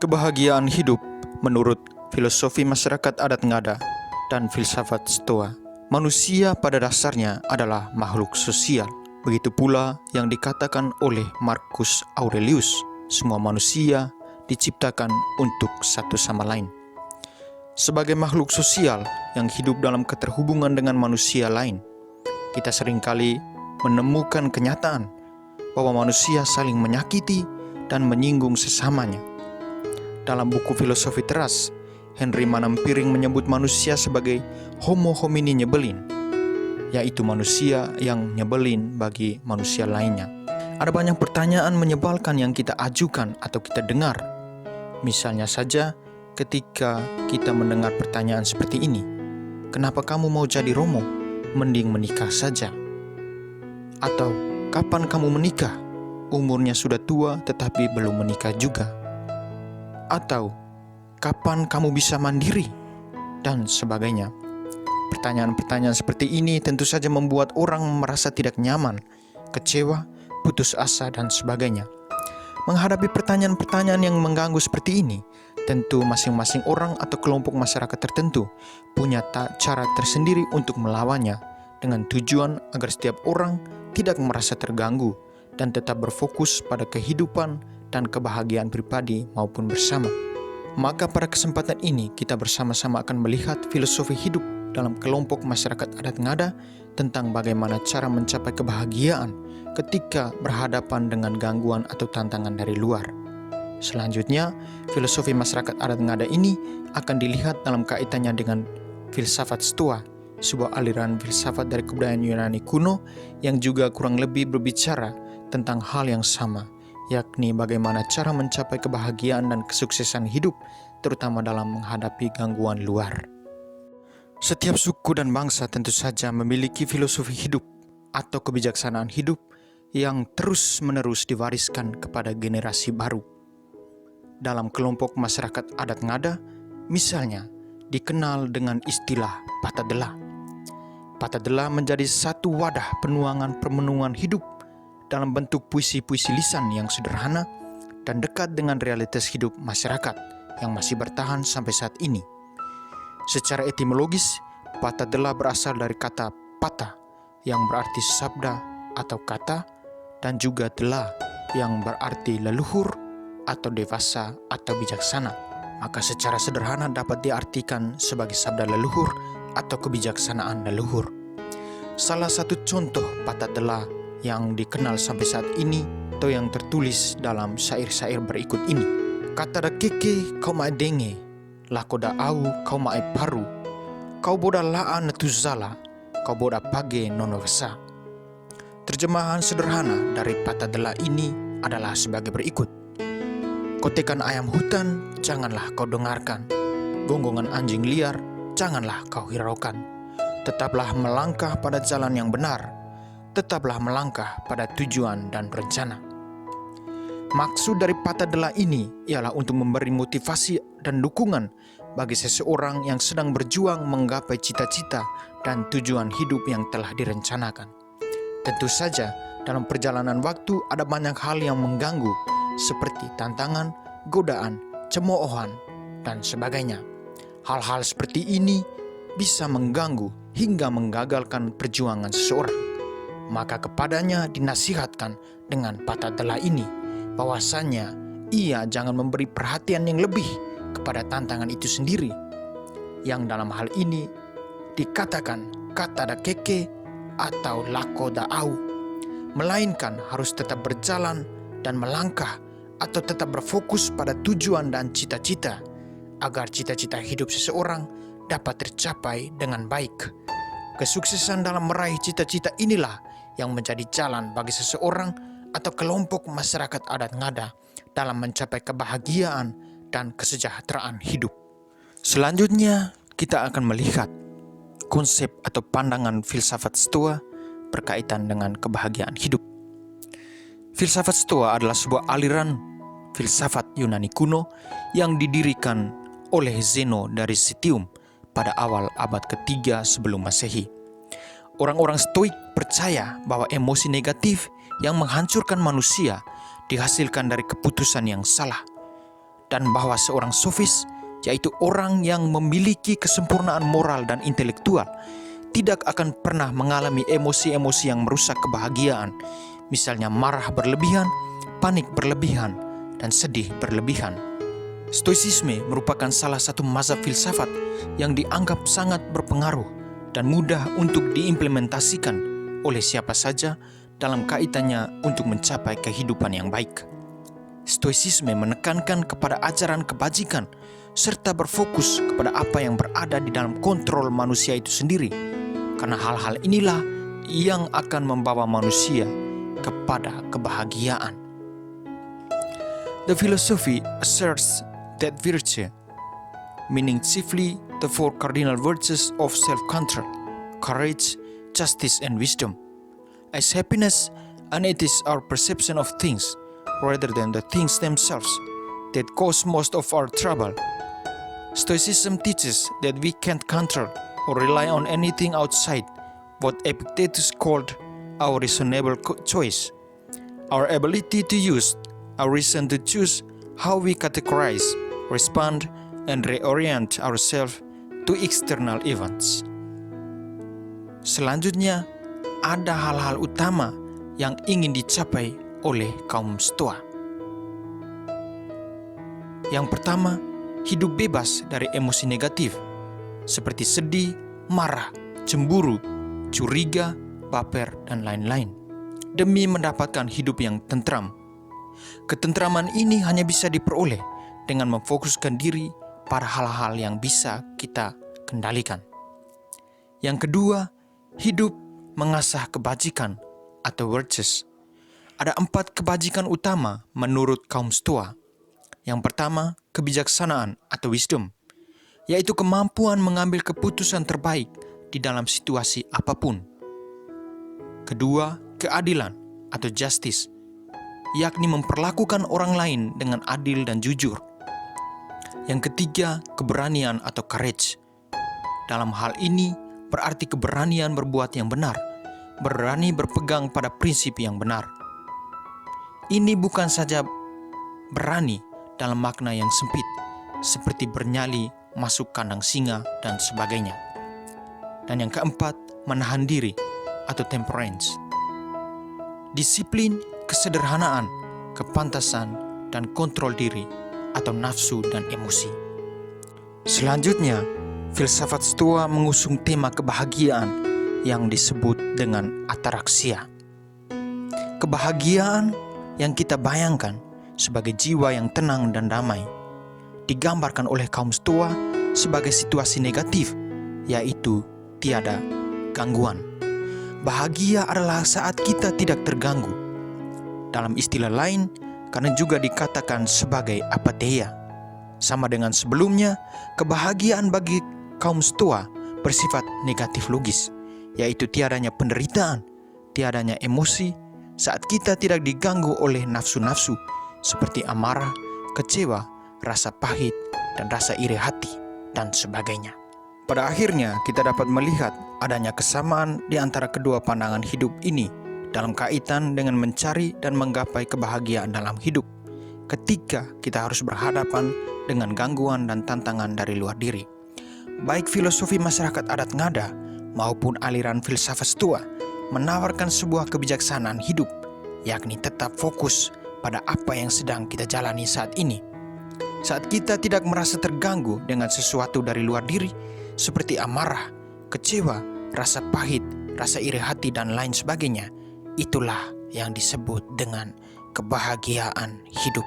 Kebahagiaan hidup menurut filosofi masyarakat adat Ngada dan filsafat Stoa. Manusia pada dasarnya adalah makhluk sosial. Begitu pula yang dikatakan oleh Marcus Aurelius, semua manusia diciptakan untuk satu sama lain. Sebagai makhluk sosial yang hidup dalam keterhubungan dengan manusia lain, kita seringkali menemukan kenyataan bahwa manusia saling menyakiti dan menyinggung sesamanya. Dalam buku Filosofi Teras, Henry Manampiring menyebut manusia sebagai homo homini nyebelin, yaitu manusia yang nyebelin bagi manusia lainnya. Ada banyak pertanyaan menyebalkan yang kita ajukan atau kita dengar. Misalnya saja ketika kita mendengar pertanyaan seperti ini, kenapa kamu mau jadi romo? Mending menikah saja. Atau, kapan kamu menikah? Umurnya sudah tua tetapi belum menikah juga. Atau, kapan kamu bisa mandiri? Dan sebagainya. Pertanyaan-pertanyaan seperti ini tentu saja membuat orang merasa tidak nyaman, kecewa, putus asa, dan sebagainya. Menghadapi pertanyaan-pertanyaan yang mengganggu seperti ini, tentu masing-masing orang atau kelompok masyarakat tertentu punya cara tersendiri untuk melawannya, dengan tujuan agar setiap orang tidak merasa terganggu dan tetap berfokus pada kehidupan dan kebahagiaan pribadi maupun bersama. Maka pada kesempatan ini kita bersama-sama akan melihat filosofi hidup dalam kelompok masyarakat adat Ngada tentang bagaimana cara mencapai kebahagiaan ketika berhadapan dengan gangguan atau tantangan dari luar. Selanjutnya, filosofi masyarakat adat Ngada ini akan dilihat dalam kaitannya dengan filsafat Stoa, sebuah aliran filsafat dari kebudayaan Yunani kuno yang juga kurang lebih berbicara tentang hal yang sama, yakni bagaimana cara mencapai kebahagiaan dan kesuksesan hidup, terutama dalam menghadapi gangguan luar. Setiap suku dan bangsa tentu saja memiliki filosofi hidup atau kebijaksanaan hidup yang terus-menerus diwariskan kepada generasi baru. Dalam kelompok masyarakat adat Ngada, misalnya, dikenal dengan istilah Patadela. Patadela menjadi satu wadah penuangan hidup dalam bentuk puisi-puisi lisan yang sederhana dan dekat dengan realitas hidup masyarakat yang masih bertahan sampai saat ini. Secara etimologis, Patadela berasal dari kata pata yang berarti sabda atau kata, dan juga dela yang berarti leluhur atau dewasa atau bijaksana. Maka secara sederhana dapat diartikan sebagai sabda leluhur atau kebijaksanaan leluhur. Salah satu contoh Patadela yang dikenal sampai saat ini atau yang tertulis dalam syair-syair berikut ini. Kata da keke kau mae denge, lako da au kau mae paru, kau boda laa netuzala, kau boda page nono vesa. Terjemahan sederhana dari Patadela ini adalah sebagai berikut. Kotekan ayam hutan, janganlah kau dengarkan. Gonggongan anjing liar, janganlah kau hiraukan. Tetaplah melangkah pada jalan yang benar. Tetaplah melangkah pada tujuan dan rencana. Maksud dari Patadela ini ialah untuk memberi motivasi dan dukungan bagi seseorang yang sedang berjuang menggapai cita-cita dan tujuan hidup yang telah direncanakan. Tentu saja, dalam perjalanan waktu ada banyak hal yang mengganggu, seperti tantangan, godaan, cemoohan, dan sebagainya. Hal-hal seperti ini bisa mengganggu hingga menggagalkan perjuangan seseorang. Maka kepadanya dinasihatkan dengan Patadela ini, bahwasannya ia jangan memberi perhatian yang lebih kepada tantangan itu sendiri, yang dalam hal ini dikatakan kata da keke atau lako da au, melainkan harus tetap berjalan dan melangkah atau tetap berfokus pada tujuan dan cita-cita, agar cita-cita hidup seseorang dapat tercapai dengan baik. Kesuksesan dalam meraih cita-cita inilah yang menjadi jalan bagi seseorang atau kelompok masyarakat adat Ngada dalam mencapai kebahagiaan dan kesejahteraan hidup. Selanjutnya, kita akan melihat konsep atau pandangan filsafat Stoa berkaitan dengan kebahagiaan hidup. Filsafat Stoa adalah sebuah aliran filsafat Yunani kuno yang didirikan oleh Zeno dari Citium pada awal abad ketiga sebelum Masehi. Orang-orang Stoik percaya bahwa emosi negatif yang menghancurkan manusia dihasilkan dari keputusan yang salah. dan bahwa seorang sofis, yaitu orang yang memiliki kesempurnaan moral dan intelektual, tidak akan pernah mengalami emosi-emosi yang merusak kebahagiaan, misalnya marah berlebihan, panik berlebihan, dan sedih berlebihan. Stoicisme merupakan salah satu mazhab filsafat yang dianggap sangat berpengaruh dan mudah untuk diimplementasikan oleh siapa saja dalam kaitannya untuk mencapai kehidupan yang baik. Stoicisme menekankan kepada ajaran kebajikan serta berfokus kepada apa yang berada di dalam kontrol manusia itu sendiri, karena hal-hal inilah yang akan membawa manusia kepada kebahagiaan. The philosophy asserts that virtue, meaning chiefly the four cardinal virtues of self-control, courage, justice, and wisdom, as happiness, and it is our perception of things rather than the things themselves that cause most of our trouble. Stoicism teaches that we can't control or rely on anything outside what Epictetus called our reasonable choice, our ability to use our reason to choose how we categorize, respond, and reorient ourselves to external events. Selanjutnya, ada hal-hal utama yang ingin dicapai oleh kaum Stoa. Yang pertama, hidup bebas dari emosi negatif seperti sedih, marah, cemburu, curiga, baper, dan lain-lain, demi mendapatkan hidup yang tentram. Ketentraman ini hanya bisa diperoleh dengan memfokuskan diri pada hal-hal yang bisa kita kendalikan. Yang kedua, hidup mengasah kebajikan atau virtues. Ada 4 kebajikan utama menurut kaum Stoa. Yang pertama, kebijaksanaan atau wisdom, yaitu kemampuan mengambil keputusan terbaik di dalam situasi apapun. Kedua, keadilan atau justice, yakni memperlakukan orang lain dengan adil dan jujur. Yang ketiga, keberanian atau courage. Dalam hal ini berarti keberanian berbuat yang benar, berani berpegang pada prinsip yang benar. Ini bukan saja berani dalam makna yang sempit, seperti bernyali masuk kandang singa dan sebagainya. Dan yang keempat, menahan diri atau temperance. Disiplin, kesederhanaan, kepantasan, dan kontrol diri atau nafsu dan emosi. Selanjutnya, filsafat Stoa mengusung tema kebahagiaan yang disebut dengan ataraksia. Kebahagiaan yang kita bayangkan sebagai jiwa yang tenang dan damai digambarkan oleh kaum Stoa sebagai situasi negatif, yaitu tiada gangguan. Bahagia adalah saat kita tidak terganggu. Dalam istilah lain, karena juga dikatakan sebagai apatheia. Sama dengan sebelumnya, kebahagiaan bagi kaum Stoa bersifat negatif logis, yaitu tiadanya penderitaan, tiadanya emosi, saat kita tidak diganggu oleh nafsu-nafsu seperti amarah, kecewa, rasa pahit, dan rasa iri hati, dan sebagainya. Pada akhirnya, kita dapat melihat adanya kesamaan di antara kedua pandangan hidup ini dalam kaitan dengan mencari dan menggapai kebahagiaan dalam hidup ketika kita harus berhadapan dengan gangguan dan tantangan dari luar diri. Baik filosofi masyarakat adat Ngada maupun aliran filsafat Stoa menawarkan sebuah kebijaksanaan hidup, yakni tetap fokus pada apa yang sedang kita jalani saat ini. Saat kita tidak merasa terganggu dengan sesuatu dari luar diri, seperti amarah, kecewa, rasa pahit, rasa iri hati, dan lain sebagainya, itulah yang disebut dengan kebahagiaan hidup.